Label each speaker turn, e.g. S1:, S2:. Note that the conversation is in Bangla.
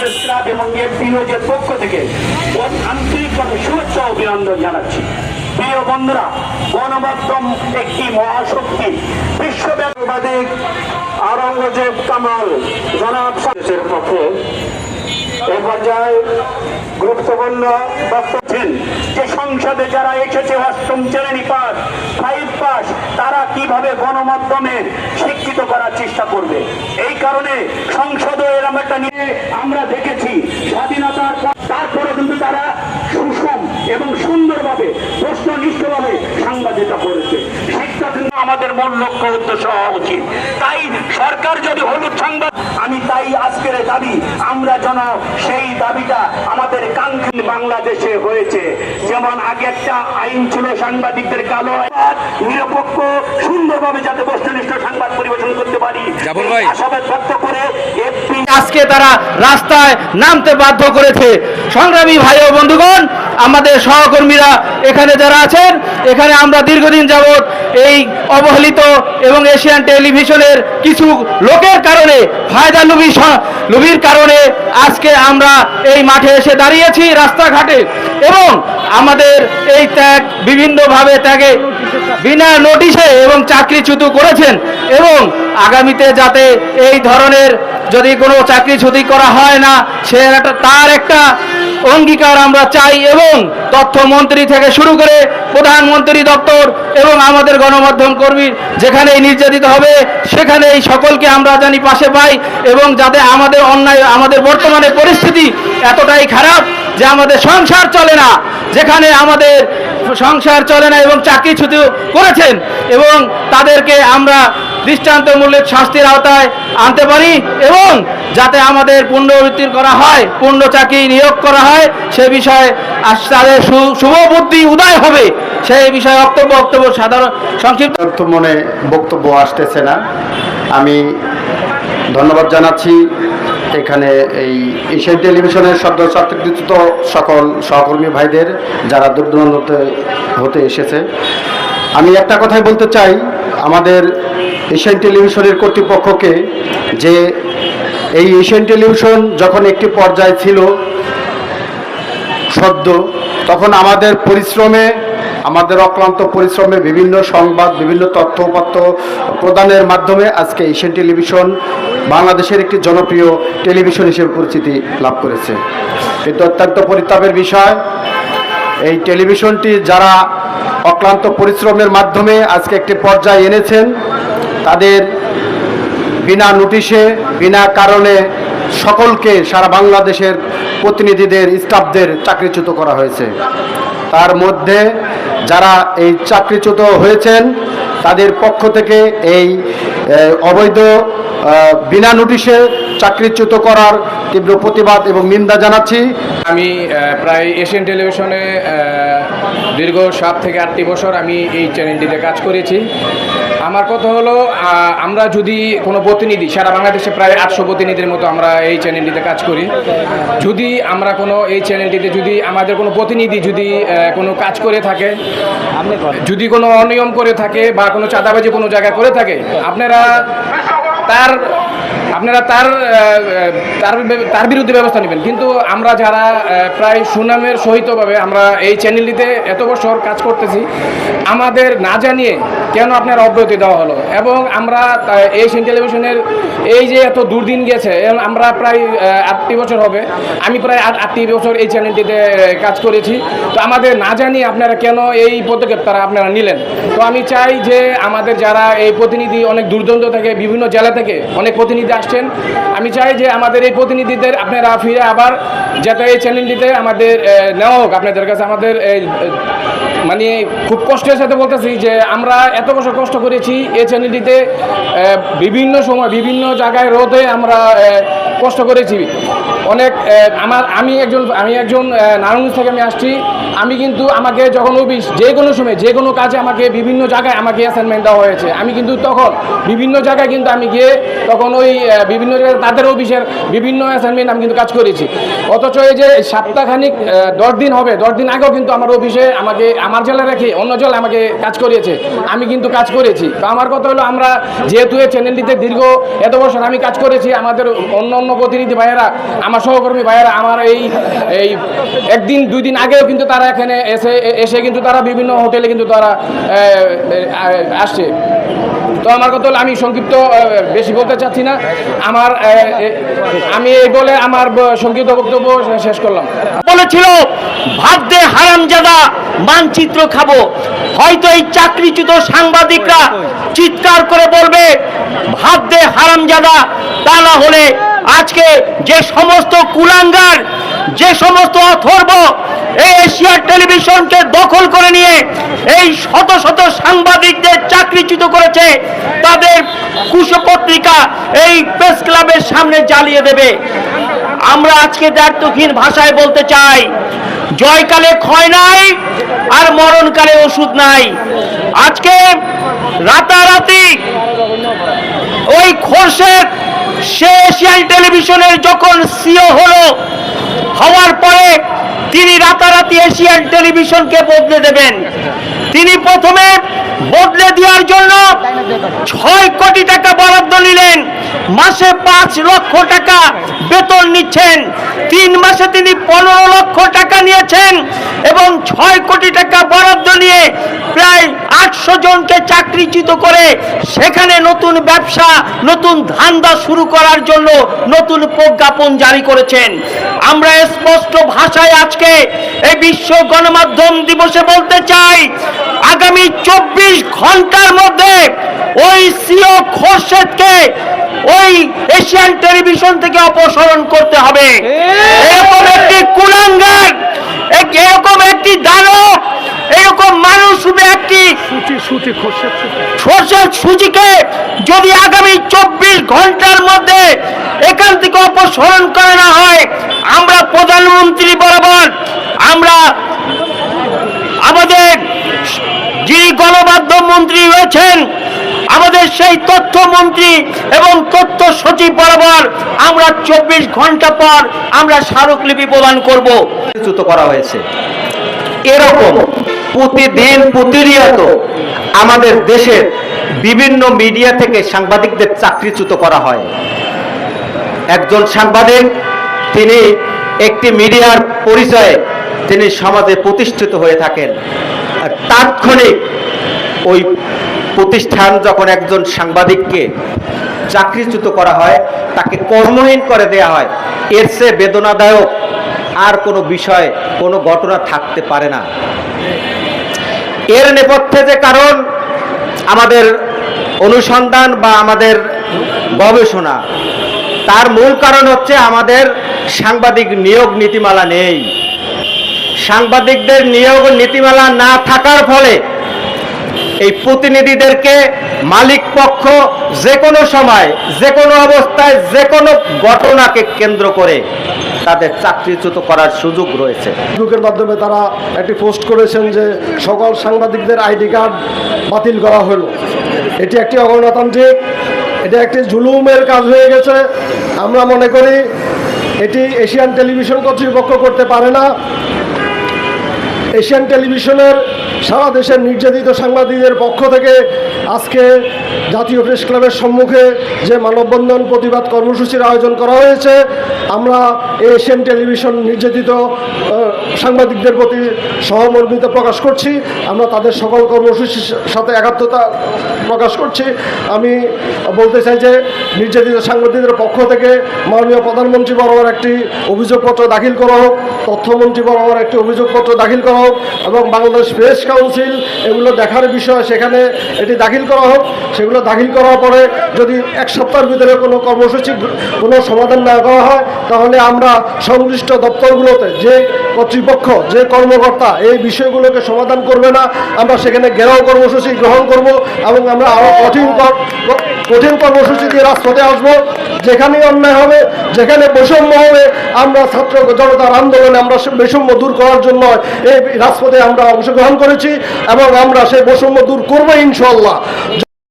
S1: প্রেস ক্লাব এবং এফবিওজের পক্ষ থেকে আন্তরিকভাবে শুভেচ্ছা ও অভিনন্দন জানাচ্ছি। প্রিয় বন্ধুরা, গণমাধ্যম একটি মহাশক্তি। বিশ্বব্যাপী আওরঙ্গজেব কামাল জনাব দেশের পক্ষে এই পর্যায়ে গুরুত্বপূর্ণ বক্তব্য যে সংসদে যারা এসেছে অষ্টম শ্রেণী পাস 5 পাস, তারা কিভাবে গণমাধ্যমে শিক্ষিত করার চেষ্টা করবে। এই কারণে সংসদে এরকম একটা নিয়ে আমরা দেখেছি স্বাধীনতার পর, তারপরে কিন্তু তারা সুষম এবং সুন্দরভাবে প্রশ্ননিষ্ঠভাবে সাংবাদিকতা করেছে। শিক্ষা কিন্তু আমাদের মূল লক্ষ্য উদ্দেশ্য হওয়া উচিত। তাই সরকার যদি হলুদ সংবাদ, আমি তাই আজকের দাবি আমরা যেন সেই দাবিটা আমাদের কাঙ্ক্ষিত বাংলাদেশে হয়েছে। যেমন আগে একটা আইন ছিল সাংবাদিকদের কালো নিরপেক্ষ সুন্দরভাবে যাতে বস্তুনিষ্ঠ সংবাদ পরিবেশন করতে পারি, আশাবাদ ব্যক্ত করে
S2: আজকে তারা রাস্তায় নামতে বাধ্য করেছে। সংগ্রামী ভাই ও বন্ধুগণ, আমাদের সহকর্মীরা এখানে যারা আছেন, এখানে আমরা দীর্ঘদিন যাবৎ এই অবহেলিত এবং এশিয়ান টেলিভিশনের কিছু লোকের কারণে, ফায়দা লুবির কারণে আজকে আমরা এই মাঠে এসে দাঁড়িয়েছি রাস্তাঘাটে, এবং আমাদের এই ত্যাগ বিভিন্নভাবে ত্যাগে বিনা নোটিশে এবং চাকরিচ্যুত করেছেন, এবং আগামীতে যাতে এই ধরনের যদি কোনো চাকরিচ্যুতি করা হয় না, সে তার একটা অঙ্গীকার আমরা চাই। এবং তথ্যমন্ত্রী থেকে শুরু করে প্রধানমন্ত্রী দপ্তর এবং আমাদের গণমাধ্যম কর্মী যেখানেই নির্যাতিত হবে সেখানেই সকলকে আমরা জানি পাশে পাই, এবং যাতে আমাদের অন্যায়, আমাদের বর্তমানে পরিস্থিতি এতটাই খারাপ যে আমাদের সংসার চলে না, যেখানে আমাদের সংসার চলে না এবং চাকরিচ্যুত করেছেন, এবং তাদেরকে আমরা দৃষ্টান্তমূলক শাস্তির আওতায় আনতে পারি, এবং যাতে আমাদের পুনরাবৃত্তি করা হয়, পূর্ণ চাকরি নিয়োগ করা হয়, সে বিষয়ে তাদের শুভ বুদ্ধি উদয় হবে, সেই বিষয়ে বক্তব্য সাধারণ সংক্ষিপ্ত
S3: মনে বক্তব্য আসতেছে না। আমি ধন্যবাদ জানাচ্ছি এখানে এই এশিয়ান টেলিভিশনের সদ্য চাকরিচ্যুত সকল সহকর্মী ভাইদের যারা দূরদূরান্ত হতে এসেছে। আমি একটা কথাই বলতে চাই আমাদের এশিয়ান টেলিভিশনের কর্তৃপক্ষকে, যে এই এশিয়ান টেলিভিশন যখন একটি পর্যায়ে ছিল সদ্য, তখন আমাদের পরিশ্রমে, আমাদের অক্লান্ত পরিশ্রমে বিভিন্ন সংবাদ, বিভিন্ন তথ্যপত্র প্রদানের মাধ্যমে আজকে এশিয়ান টেলিভিশন বাংলাদেশের একটি জনপ্রিয় টেলিভিশন হিসেবে পরিচিতি লাভ করেছে। কিন্তু অত্যন্ত পরিতাপের বিষয়, এই টেলিভিশনটি যারা অক্লান্ত পরিশ্রমের মাধ্যমে আজকে একটি পর্যায়ে এনেছেন, তাদের বিনা নোটিশে, বিনা কারণে সকলকে, সারা বাংলাদেশের প্রতিনিধিদের, স্টাফদের চাকরিচ্যুত করা হয়েছে। তার মধ্যে যারা এই চাকরিচ্যুত হয়েছেন তাদের পক্ষ থেকে এই অবৈধ বিনা নোটিশে চাকরিচ্যুত করার তীব্র প্রতিবাদ এবং নিন্দা জানাচ্ছি।
S4: আমি প্রায় এশিয়ান টেলিভিশনে দীর্ঘ 7 থেকে 8টি বছর আমি এই চ্যানেলটিতে কাজ করেছি। আমার কথা হলো, আমরা যদি কোনো প্রতিনিধি, সারা বাংলাদেশে প্রায় 800 প্রতিনিধির মতো আমরা এই চ্যানেলটিতে কাজ করি, যদি আমরা কোনো এই চ্যানেলটিতে যদি আমাদের কোনো প্রতিনিধি যদি কোনো কাজ করে থাকে, যদি কোনো অনিয়ম করে থাকে বা কোনো চাঁদাবাজি কোনো জায়গায় করে থাকে, আপনারা তার বিরুদ্ধে ব্যবস্থা নেবেন। কিন্তু আমরা যারা প্রায় সুনামের সহিতভাবে আমরা এই চ্যানেলটিতে এত বছর কাজ করতেছি, আমাদের না জানিয়ে কেন আপনার অব্যাহতি দেওয়া হলো? এবং আমরা এশিয়ান টেলিভিশনের এই যে এত দুর্দিন গেছে, আমরা প্রায় 8টি বছর হবে, আমি প্রায় 8টি বছর এই চ্যানেলটিতে কাজ করেছি। তো আমাদের না জানিয়ে আপনারা কেন এই পদক্ষেপ আপনারা নিলেন? তো আমি চাই যে আমাদের যারা এই প্রতিনিধি অনেক দূরদূরান্ত থেকে, বিভিন্ন জেলা থেকে অনেক প্রতিনিধি আসছেন, আমি চাই যে আমাদের এই প্রতিনিধিদের আপনারা ফিরে আবার যাতে এই চ্যানেলটিতে আমাদের নেওয়া হোক আপনাদের কাছে। আমাদের মানে খুব কষ্টের সাথে বলতেছি যে আমরা এত বছর কষ্ট করেছি এই চ্যানেলটিতে, বিভিন্ন সময় বিভিন্ন জায়গায় রোদে আমরা কষ্ট করেছি অনেক। আমি একজন নারায়ণগঞ্জ থেকে আমি আসছি। আমি কিন্তু আমাকে যখন অফিস যে কোনো সময় যে কোনো কাজে আমাকে বিভিন্ন জায়গায় আমাকে অ্যাসাইনমেন্ট দেওয়া হয়েছে, আমি কিন্তু তখন বিভিন্ন জায়গায় কিন্তু আমি গিয়ে তখন ওই বিভিন্ন জায়গায় তাদের অফিসের বিভিন্ন অ্যাসাইনমেন্ট আমি কিন্তু কাজ করেছি। অথচ এই যে সপ্তাহখানিক 10 দিন হবে, 10 দিন আগেও কিন্তু আমার অফিসে আমাকে আমার জেলা রেখে অন্য জেলা আমাকে কাজ করিয়েছে, আমি কিন্তু কাজ করেছি। তো আমার কথা হলো, আমরা যেহেতু এই চ্যানেলটিতে দীর্ঘ এত বছর আমি কাজ করেছি, আমাদের অন্য অন্য প্রতিনিধি ভাইয়েরা, আমার সহকর্মী ভাইয়েরা আমার এই 1-2 দিন আগেও কিন্তু তারা এখানে এসে কিন্তু তারা বিভিন্ন হোটেলে কিন্তু তারা আসছে। তো আমার কথা হলো, আমি সংক্ষিপ্ত বেশি বলতে চাচ্ছি না, আমি এই বলে আমার সংক্ষিপ্ত বক্তব্য শেষ করলাম।
S2: বলেছিল ভাত দে হারামজাদা মানচিত্র খাবো, হয়তো এই চাকরিচ্যুত সাংবাদিকরা চিৎকার করে বলবে ভাত দে হারামজাদা, তা না হলে আজকে যে সমস্ত কুলাঙ্গার, যে সমস্ত অথর্ব এই এশিয়ার টেলিভিশনকে দখল করে নিয়ে এই শত শত সাংবাদিকদের চাকরিচ্যুত করেছে, তাদের কুশপত্রিকা এই প্রেস ক্লাবের সামনে জ্বালিয়ে দেবে। আমরা আজকে দায়িত্বহীন ভাষায় বলতে চাই, জয়কালে ক্ষয় নাই আর মরণকালে ওষুধ নাই। আজকে রাতারাতি ওই খোরশেদ সে এশিয়ান টেলিভিশনের যখন সিও হওয়ার পরে তিনি রাতারাতি এশিয়ান টেলিভিশনকে বদলে দেবেন। তিনি প্রথমে বদলে দেওয়ার জন্য 6 কোটি টাকা বরাদ্দ নিলেন, মাসে 5 লক্ষ টাকা বেতন নিচ্ছেন। 3 মাসে তিনি 15 লক্ষ টাকা নিয়েছেন এবং 6 কোটি টাকা বরাদ্দ নিয়ে প্রায় 800 জনকে চাকরিচ্যুত করে সেখানে নতুন ব্যবসা, নতুন ধান্দা শুরু করার জন্য নতুন প্রজ্ঞাপন জারি করেছেন। আমরা স্পষ্ট ভাষায় আজকে এই বিশ্ব গণমাধ্যম দিবসে বলতে চাই, আগামী 24 ঘন্টার মধ্যে ওই সিও খোরশেদকে ওই এশিয়ান টেলিভিশন থেকে অপসারণ করতে হবে। এরকম একটি কুলাঙ্গার, এরকম একটি দানব, এরকম মানুষ একটি খোরশেদ সুচিকে যদি আগামী 24 ঘন্টার মধ্যে এখান থেকে অপসারণ করা না হয়, আমরা প্রধানমন্ত্রী বরাবর, আমরা আমাদের যিনি গণমাধ্যম মন্ত্রী রয়েছেন, আমাদের সেই তথ্যমন্ত্রী এবং তথ্য সচিব বরাবর আমরা 24 ঘন্টা পর আমরা স্মারকলিপি প্রদান করব।
S5: চাকরিচ্যুত করা হয়েছে। এরকম প্রতিদিন প্রতিনিয়ত আমাদের দেশের বিভিন্ন মিডিয়া থেকে সাংবাদিকদের চাকরিচ্যুত করা হয়। একজন সাংবাদিক তিনি একটি মিডিয়ার পরিচয়ে তিনি সমাজে প্রতিষ্ঠিত হয়ে থাকেন, আর তাৎক্ষণিক ওই প্রতিষ্ঠান যখন একজন সাংবাদিককে চাকরিচ্যুত করা হয়, তাকে কর্মহীন করে দেয়া হয়, এর চেয়ে বেদনাদায়ক আর কোনো বিষয়, কোনো ঘটনা থাকতে পারে না। এর নেপথ্যে যে কারণ, আমাদের অনুসন্ধান বা আমাদের গবেষণা, তার মূল কারণ হচ্ছে আমাদের সাংবাদিক নিয়োগ নীতিমালা নেই। সাংবাদিকদের নিয়োগ নীতিমালা না থাকার ফলে এই প্রতিনিধিদেরকে মালিক পক্ষ যে কোনো সময়, যে কোনো অবস্থায়, যে কোনো ঘটনাকে কেন্দ্র করে তাদের চাকরিচ্যুত করার সুযোগ রয়েছে।
S3: ফেসবুকের মাধ্যমে তারা একটি পোস্ট করেছেন যে সকল সাংবাদিকদের আইডি কার্ড বাতিল করা হলো। এটি একটি অগণতান্ত্রিক, এটা একটি জুলুমের কাজ হয়ে গেছে। আমরা মনে করি এটি এশিয়ান টেলিভিশন কর্তৃপক্ষ করতে পারে না। এশিয়ান টেলিভিশনের সারা দেশের নির্যাতিত সাংবাদিকদের পক্ষ থেকে আজকে জাতীয় প্রেস ক্লাবের সম্মুখে যে মানববন্ধন প্রতিবাদ কর্মসূচির আয়োজন করা হয়েছে, আমরা এশিয়ান টেলিভিশন নির্যাতিত সাংবাদিকদের প্রতি সহমর্মিতা প্রকাশ করছি। আমরা তাদের সকল কর্মসূচির সাথে একাত্মতা প্রকাশ করছি। আমি বলতে চাই যে নির্যাতিত সাংবাদিকদের পক্ষ থেকে মাননীয় প্রধানমন্ত্রী বরাবর একটি অভিযোগপত্র দাখিল করা হোক, তথ্যমন্ত্রী বরাবর একটি অভিযোগপত্র দাখিল করা হোক এবং বাংলাদেশ প্রেস কাউন্সিল এগুলো দেখার বিষয় সেখানে এটি দাখিল করা হোক। সেগুলো দাখিল করার পরে যদি 1 সপ্তাহের ভিতরে কোনো কর্মসূচি, কোনো সমাধান না করা হয়, তাহলে আমরা সংশ্লিষ্ট দপ্তরগুলোতে যে কর্তৃপক্ষ, যে কর্মকর্তা এই বিষয়গুলোকে সমাধান করবে না, আমরা সেখানে ঘেরাও কর্মসূচি গ্রহণ করব এবং আমরা আরও কঠিন কঠিন কর্মসূচি দিয়ে রাজপথে আসবো। যেখানে অন্যায় হবে, যেখানে বৈষম্য হবে, আমরা ছাত্র জনতার আন্দোলনে আমরা বৈষম্য দূর করার জন্য এই রাজপথে আমরা অংশগ্রহণ করেছি এবং আমরা সেই বৈষম্য দূর করবো ইনশাল্লাহ।